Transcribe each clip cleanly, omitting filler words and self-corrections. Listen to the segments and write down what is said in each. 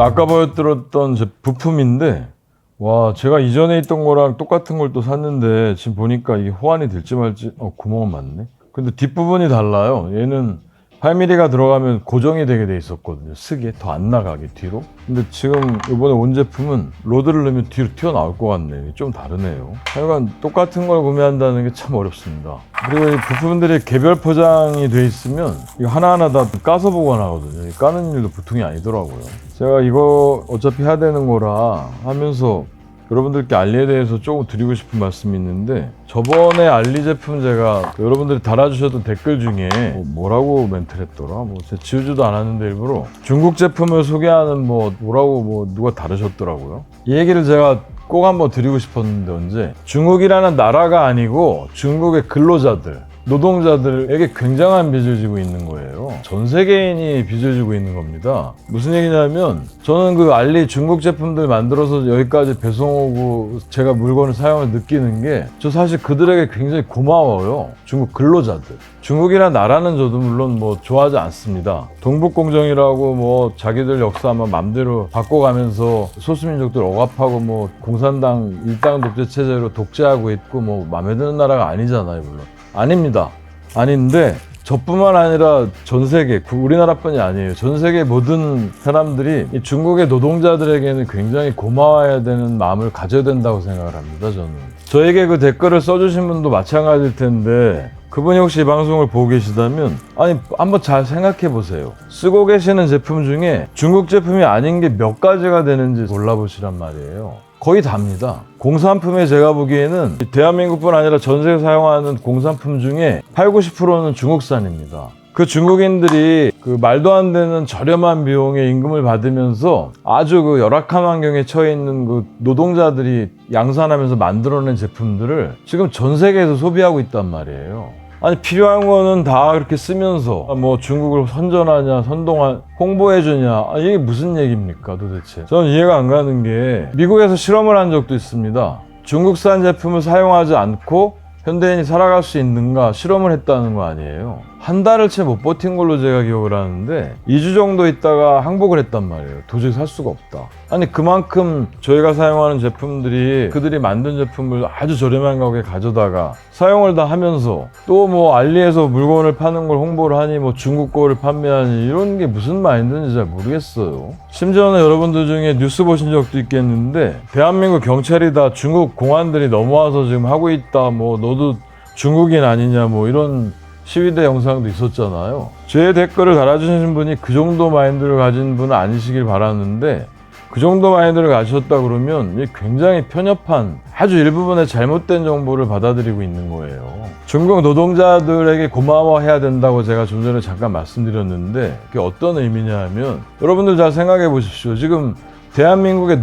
아까 보여드렸던 제 부품인데, 와, 제가 이전에 있던 거랑 똑같은 걸 또 샀는데 지금 보니까 이게 호환이 될지 말지. 구멍은 맞네. 근데 뒷부분이 달라요. 얘는 8mm가 들어가면 고정이 되게 돼 있었거든요. 쓰게 더 안 나가게 뒤로. 근데 지금 이번에 온 제품은 로드를 넣으면 뒤로 튀어나올 것 같네요. 좀 다르네요. 하여간 똑같은 걸 구매한다는 게 참 어렵습니다. 그리고 이 부품들이 개별 포장이 돼 있으면 이거 하나하나 다 까서 보관하거든요. 까는 일도 보통이 아니더라고요. 제가 이거 어차피 해야 되는 거라 하면서 여러분들께 알리에 대해서 조금 드리고 싶은 말씀이 있는데, 저번에 알리 제품 제가 여러분들이 달아주셨던 댓글 중에 뭐라고 멘트를 했더라? 제가 지우지도 않았는데 일부러 중국 제품을 소개하는 뭐라고 누가 다루셨더라고요. 이 얘기를 제가 꼭 한번 드리고 싶었는데, 언제 중국이라는 나라가 아니고 중국의 근로자들, 노동자들에게 굉장한 빚을 지고 있는 거예요. 전 세계인이 빚을 지고 있는 겁니다. 무슨 얘기냐면, 저는 그 알리 중국 제품들 만들어서 여기까지 배송 오고 제가 물건을 사용을 느끼는 게, 저 사실 그들에게 굉장히 고마워요. 중국 근로자들. 중국이란 나라는 저도 물론 좋아하지 않습니다. 동북공정이라고 자기들 역사 맘대로 바꿔가면서 소수민족들 억압하고 공산당 일당 독재 체제로 독재하고 있고 맘에 드는 나라가 아니잖아요, 물론. 아닙니다. 아닌데 저뿐만 아니라 전 세계, 우리나라뿐이 아니에요. 전 세계 모든 사람들이 이 중국의 노동자들에게는 굉장히 고마워해야 되는 마음을 가져야 된다고 생각을 합니다, 저는. 저에게 그 댓글을 써주신 분도 마찬가지일 텐데, 그분이 혹시 이 방송을 보고 계시다면, 아니, 한번 잘 생각해 보세요. 쓰고 계시는 제품 중에 중국 제품이 아닌 게 몇 가지가 되는지 골라보시란 말이에요. 거의 답니다. 공산품에 제가 보기에는 대한민국뿐 아니라 전 세계 사용하는 공산품 중에 80~90%는 중국산입니다. 그 중국인들이 그 말도 안 되는 저렴한 비용에 임금을 받으면서 아주 그 열악한 환경에 처해 있는 그 노동자들이 양산하면서 만들어낸 제품들을 지금 전 세계에서 소비하고 있단 말이에요. 아니, 필요한 거는 다 그렇게 쓰면서 중국을 선전하냐, 홍보해주냐, 이게 무슨 얘기입니까 도대체. 저는 이해가 안 가는 게, 미국에서 실험을 한 적도 있습니다. 중국산 제품을 사용하지 않고 현대인이 살아갈 수 있는가 실험을 했다는 거 아니에요. 한 달을 채 못 버틴 걸로 제가 기억을 하는데 2주 정도 있다가 항복을 했단 말이에요. 도저히 살 수가 없다. 아니, 그만큼 저희가 사용하는 제품들이 그들이 만든 제품을 아주 저렴한 가격에 가져다가 사용을 다 하면서 또 알리에서 물건을 파는 걸 홍보를 하니 중국 거를 판매하니, 이런 게 무슨 마인드인지 잘 모르겠어요. 심지어는 여러분들 중에 뉴스 보신 적도 있겠는데, 대한민국 경찰이 다 중국 공안들이 넘어와서 지금 하고 있다, 너도 중국인 아니냐, 이런 시위대 영상도 있었잖아요. 제 댓글을 달아주신 분이 그 정도 마인드를 가진 분은 아니시길 바라는데, 그 정도 마인드를 가지셨다 그러면 굉장히 편협한, 아주 일부분의 잘못된 정보를 받아들이고 있는 거예요. 중국 노동자들에게 고마워해야 된다고 제가 좀 전에 잠깐 말씀드렸는데, 그게 어떤 의미냐 하면, 여러분들 잘 생각해 보십시오. 지금 대한민국의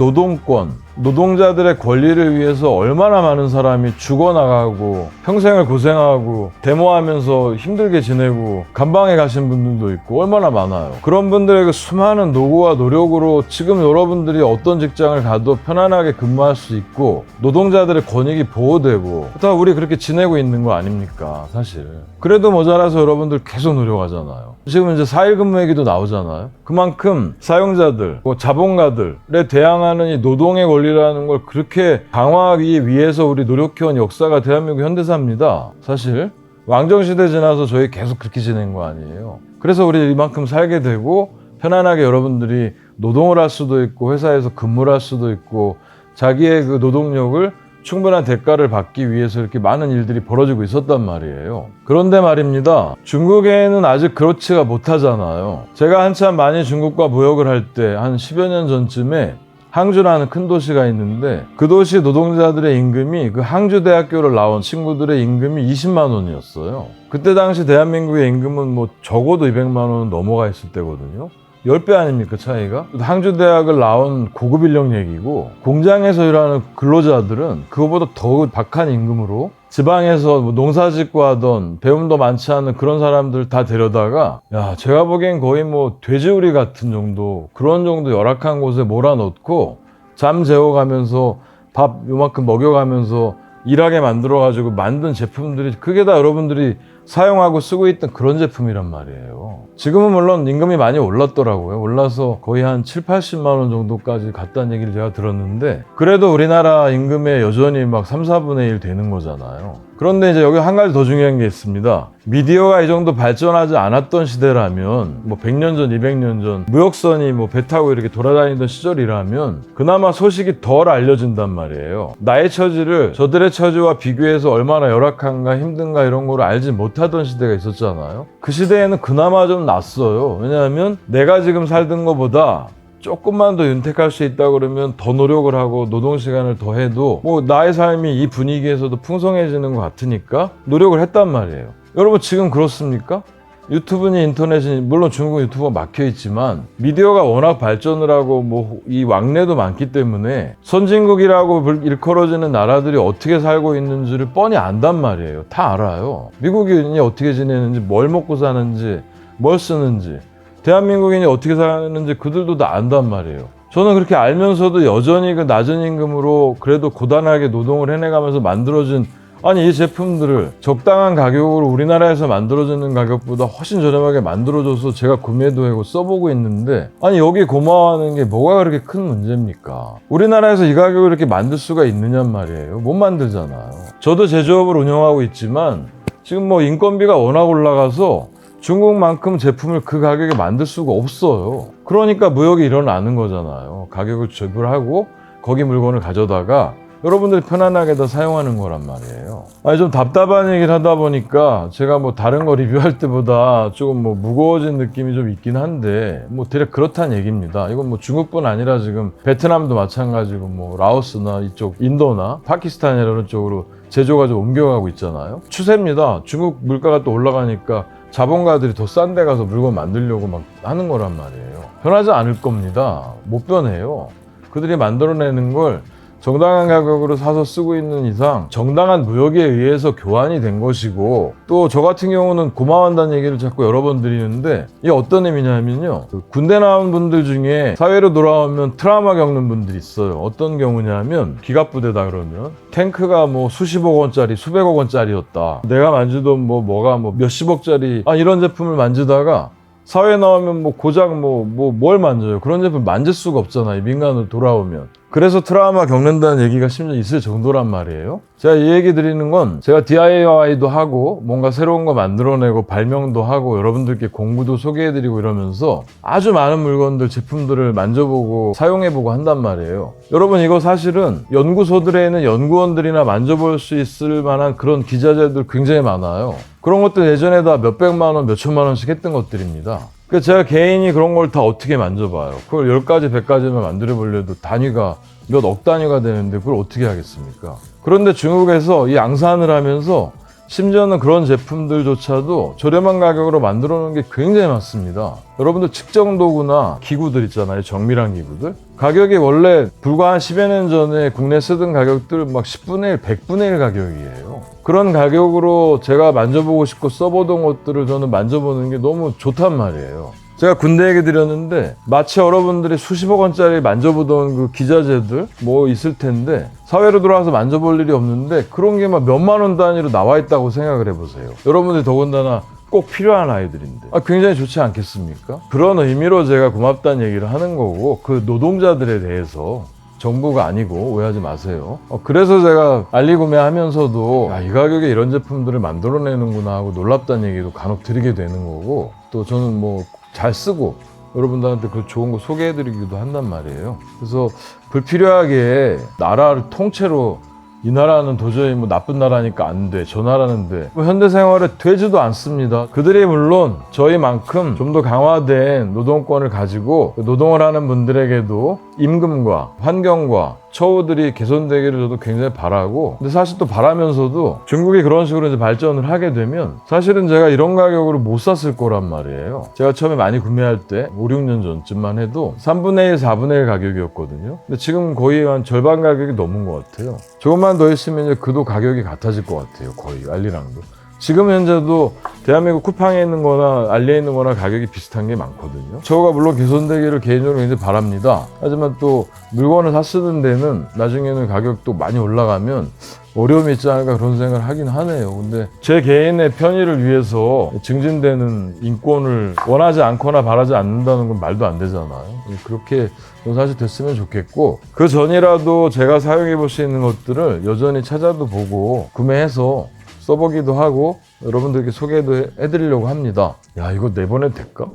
노동자들의 권리를 위해서 얼마나 많은 사람이 죽어나가고 평생을 고생하고 데모하면서 힘들게 지내고 감방에 가신 분들도 있고 얼마나 많아요. 그런 분들의 그 수많은 노고와 노력으로 지금 여러분들이 어떤 직장을 가도 편안하게 근무할 수 있고 노동자들의 권익이 보호되고 다 우리 그렇게 지내고 있는 거 아닙니까, 사실. 그래도 모자라서 여러분들 계속 노력하잖아요. 지금 이제 4일 근무 얘기도 나오잖아요. 그만큼 사용자들, 자본가들에 대항하는 이 노동의 권리라는 걸 그렇게 강화하기 위해서 우리 노력해온 역사가 대한민국 현대사입니다. 사실 왕정시대 지나서 저희 계속 그렇게 지낸 거 아니에요. 그래서 우리 이만큼 살게 되고 편안하게 여러분들이 노동을 할 수도 있고 회사에서 근무를 할 수도 있고 자기의 그 노동력을 충분한 대가를 받기 위해서 이렇게 많은 일들이 벌어지고 있었단 말이에요. 그런데 말입니다, 중국에는 아직 그렇지가 못하잖아요. 제가 한참 많이 중국과 무역을 할 때 한 10여 년 전쯤에 항주라는 큰 도시가 있는데, 그 도시 노동자들의 임금이 그 항주대학교를 나온 친구들의 임금이 20만 원이었어요. 그때 당시 대한민국의 임금은 적어도 200만 원은 넘어가 있을 때거든요. 10배 아닙니까, 차이가? 항주대학을 나온 고급 인력 얘기고, 공장에서 일하는 근로자들은 그거보다 더 박한 임금으로 지방에서 농사 짓고 하던 배움도 많지 않은 그런 사람들 다 데려다가, 제가 보기엔 거의 돼지우리 같은 정도, 그런 정도 열악한 곳에 몰아넣고 잠 재워가면서 밥 요만큼 먹여가면서 일하게 만들어가지고 만든 제품들이, 그게 다 여러분들이 사용하고 쓰고 있던 그런 제품이란 말이에요. 지금은 물론 임금이 많이 올랐더라고요. 올라서 거의 한 7, 80만 원 정도까지 갔다는 얘기를 제가 들었는데, 그래도 우리나라 임금의 여전히 막 3, 4분의 1 되는 거잖아요. 그런데 이제 여기 한 가지 더 중요한 게 있습니다. 미디어가 이 정도 발전하지 않았던 시대라면, 뭐 100년 전, 200년 전 무역선이 뭐 배 타고 이렇게 돌아다니던 시절이라면 그나마 소식이 덜 알려진단 말이에요. 나의 처지를 저들의 처지와 비교해서 얼마나 열악한가 힘든가 이런 걸 알지 못하던 시대가 있었잖아요. 그 시대에는 그나마 좀 낫어요. 왜냐하면 내가 지금 살던 것보다 조금만 더 윤택할 수 있다 그러면 더 노력을 하고 노동시간을 더 해도 뭐 나의 삶이 이 분위기에서도 풍성해지는 것 같으니까 노력을 했단 말이에요. 여러분 지금 그렇습니까? 유튜브니 인터넷이 물론 중국 유튜브가 막혀 있지만 미디어가 워낙 발전을 하고 뭐 이 왕래도 많기 때문에 선진국이라고 일컬어지는 나라들이 어떻게 살고 있는지를 뻔히 안단 말이에요. 다 알아요. 미국인이 어떻게 지내는지, 뭘 먹고 사는지, 뭘 쓰는지, 대한민국인이 어떻게 사는지 그들도 다 안단 말이에요. 저는 그렇게 알면서도 여전히 그 낮은 임금으로 그래도 고단하게 노동을 해내가면서 만들어진, 아니 이 제품들을 적당한 가격으로 우리나라에서 만들어지는 가격보다 훨씬 저렴하게 만들어줘서 제가 구매도 하고 써보고 있는데, 아니 여기 고마워하는 게 뭐가 그렇게 큰 문제입니까? 우리나라에서 이 가격을 이렇게 만들 수가 있느냔 말이에요. 못 만들잖아요. 저도 제조업을 운영하고 있지만 지금 뭐 인건비가 워낙 올라가서 중국만큼 제품을 그 가격에 만들 수가 없어요. 그러니까 무역이 일어나는 거잖아요. 가격을 조율하고 거기 물건을 가져다가 여러분들이 편안하게 다 사용하는 거란 말이에요. 아니 좀 답답한 얘기를 하다 보니까 제가 뭐 다른 거 리뷰할 때보다 조금 뭐 무거워진 느낌이 좀 있긴 한데, 뭐 대략 그렇다는 얘기입니다. 이건 뭐 중국뿐 아니라 지금 베트남도 마찬가지고 뭐 라오스나 이쪽 인도나 파키스탄이나 이런 쪽으로 제조가 좀 옮겨가고 있잖아요. 추세입니다. 중국 물가가 또 올라가니까 자본가들이 더 싼 데 가서 물건 만들려고 막 하는 거란 말이에요. 변하지 않을 겁니다. 못 변해요. 그들이 만들어내는 걸 정당한 가격으로 사서 쓰고 있는 이상 정당한 무역에 의해서 교환이 된 것이고, 또 저 같은 경우는 고마워한다는 얘기를 자꾸 여러 번 드리는데, 이게 어떤 의미냐면요, 군대 나온 분들 중에 사회로 돌아오면 트라우마 겪는 분들이 있어요. 어떤 경우냐면 기갑부대다 그러면 탱크가 뭐 수십억 원짜리 수백억 원짜리였다, 내가 만지던 뭐가 뭐 몇십억짜리 이런 제품을 만지다가 사회에 나오면 뭐 고작 뭘 만져요. 그런 제품 만질 수가 없잖아요, 민간으로 돌아오면. 그래서 트라우마 겪는다는 얘기가 심지어 있을 정도란 말이에요. 제가 이 얘기 드리는 건, 제가 DIY도 하고 뭔가 새로운 거 만들어내고 발명도 하고 여러분들께 공부도 소개해드리고 이러면서 아주 많은 물건들, 제품들을 만져보고 사용해보고 한단 말이에요. 여러분 이거 사실은 연구소들에 있는 연구원들이나 만져볼 수 있을 만한 그런 기자재들 굉장히 많아요. 그런 것들 예전에 다 몇백만 원, 몇천만 원씩 했던 것들입니다. 그러니까 제가 개인이 그런 걸 다 어떻게 만져봐요. 그걸 10가지, 100가지만 만들어 보려도 단위가 몇 억 단위가 되는데 그걸 어떻게 하겠습니까? 그런데 중국에서 이 양산을 하면서 심지어는 그런 제품들조차도 저렴한 가격으로 만들어 놓은 게 굉장히 많습니다. 여러분들 측정 도구나 기구들 있잖아요. 정밀한 기구들. 가격이 원래 불과 한 10여 년 전에 국내 쓰던 가격들 막 10분의 1, 100분의 1 가격이에요. 그런 가격으로 제가 만져보고 싶고 써보던 것들을 저는 만져보는 게 너무 좋단 말이에요. 제가 군대 얘기 드렸는데 마치 여러분들이 수십억 원짜리 만져보던 그 기자재들 뭐 있을 텐데 사회로 들어와서 만져볼 일이 없는데 그런 게 막 몇만 원 단위로 나와 있다고 생각을 해보세요. 여러분들이 더군다나 꼭 필요한 아이들인데 굉장히 좋지 않겠습니까? 그런 의미로 제가 고맙다는 얘기를 하는 거고, 그 노동자들에 대해서 정부가 아니고 오해하지 마세요. 그래서 제가 알리구매하면서도 이 가격에 이런 제품들을 만들어내는구나 하고 놀랍다는 얘기도 간혹 드리게 되는 거고, 또 저는 뭐 잘 쓰고 여러분들한테 그 좋은 거 소개해드리기도 한단 말이에요. 그래서 불필요하게 나라를 통째로 이 나라는 도저히 뭐 나쁜 나라니까 안 돼, 저 나라는 돼, 뭐 현대 생활에 되지도 않습니다. 그들이 물론 저희만큼 좀 더 강화된 노동권을 가지고 노동을 하는 분들에게도 임금과 환경과 처우들이 개선되기를 저도 굉장히 바라고, 근데 사실 또 바라면서도 중국이 그런 식으로 이제 발전을 하게 되면 사실은 제가 이런 가격으로 못 샀을 거란 말이에요. 제가 처음에 많이 구매할 때 5, 6년 전쯤만 해도 3분의 1, 4분의 1 가격이었거든요. 근데 지금 거의 한 절반 가격이 넘은 것 같아요. 조금만 더 있으면 이제 그도 가격이 같아질 것 같아요. 거의 알리랑도. 지금 현재도 대한민국 쿠팡에 있는 거나 알리에 있는 거나 가격이 비슷한 게 많거든요. 저거가 물론 개선되기를 개인적으로 굉장히 바랍니다. 하지만 또 물건을 사 쓰는 데는 나중에는 가격도 많이 올라가면 어려움이 있지 않을까 그런 생각을 하긴 하네요. 근데 제 개인의 편의를 위해서 증진되는 인권을 원하지 않거나 바라지 않는다는 건 말도 안 되잖아요. 그렇게 사실 됐으면 좋겠고, 그 전이라도 제가 사용해 볼 수 있는 것들을 여전히 찾아도 보고 구매해서 써보기도 하고 여러분들께 소개도 해드리려고 합니다. 야, 이거 내보내도 될까?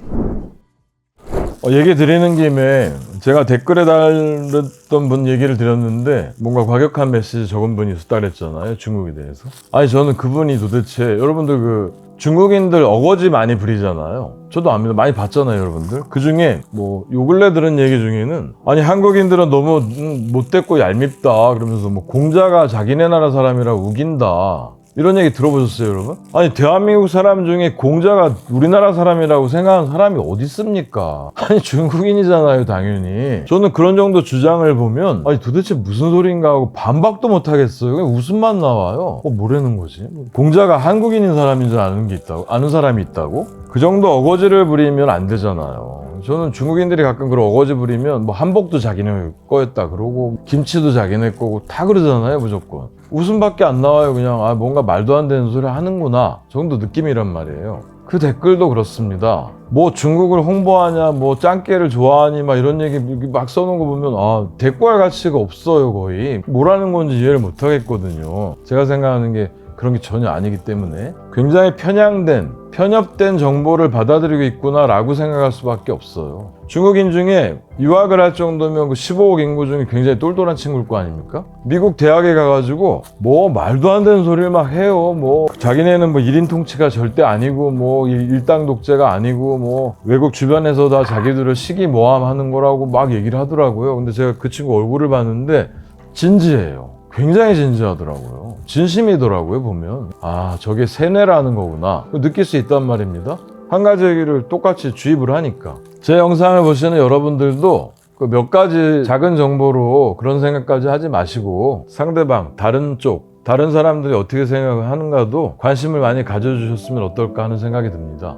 얘기 드리는 김에 제가 댓글에 달렸던 분 얘기를 드렸는데 뭔가 과격한 메시지 적은 분이 있었다 그랬잖아요. 중국에 대해서. 아니, 저는 그분이 도대체 여러분들 그 중국인들 어거지 많이 부리잖아요. 저도 압니다. 많이 봤잖아요, 여러분들. 그 중에 뭐 요 근래 들은 얘기 중에는 아니 한국인들은 너무 못됐고 얄밉다 그러면서 뭐 공자가 자기네 나라 사람이라고 우긴다 이런 얘기 들어보셨어요, 여러분? 아니, 대한민국 사람 중에 공자가 우리나라 사람이라고 생각하는 사람이 어디 있습니까? 아니, 중국인이잖아요, 당연히. 저는 그런 정도 주장을 보면 아니, 도대체 무슨 소린가 하고 반박도 못 하겠어요. 그냥 웃음만 나와요. 뭐라는 거지? 공자가 한국인인 사람인 줄 아는 사람이 있다고? 그 정도 어거지를 부리면 안 되잖아요. 저는 중국인들이 가끔 그런 어거지 부리면 뭐 한복도 자기네 거였다 그러고 김치도 자기네 거고 다 그러잖아요, 무조건. 웃음밖에 안 나와요. 그냥 뭔가 말도 안 되는 소리 하는구나 정도 느낌이란 말이에요. 그 댓글도 그렇습니다. 뭐 중국을 홍보하냐, 뭐 짱깨를 좋아하니 막 이런 얘기 막 써놓은 거 보면 대꾸할 가치가 없어요. 거의 뭐라는 건지 이해를 못 하겠거든요. 제가 생각하는 게 그런 게 전혀 아니기 때문에 굉장히 편협된 정보를 받아들이고 있구나라고 생각할 수밖에 없어요. 중국인 중에 유학을 할 정도면 그 15억 인구 중에 굉장히 똘똘한 친구일 거 아닙니까? 미국 대학에 가가지고 뭐 말도 안 되는 소리를 막 해요. 뭐 자기네는 뭐 1인 통치가 절대 아니고 뭐 일당 독재가 아니고 뭐 외국 주변에서 다 자기들을 식이모함하는 거라고 막 얘기를 하더라고요. 근데 제가 그 친구 얼굴을 봤는데 진지해요. 굉장히 진지하더라고요. 진심이더라고요, 보면. 저게 세뇌라는 거구나. 느낄 수 있단 말입니다. 한 가지 얘기를 똑같이 주입을 하니까. 제 영상을 보시는 여러분들도 그 몇 가지 작은 정보로 그런 생각까지 하지 마시고 상대방, 다른 사람들이 어떻게 생각을 하는가도 관심을 많이 가져주셨으면 어떨까 하는 생각이 듭니다.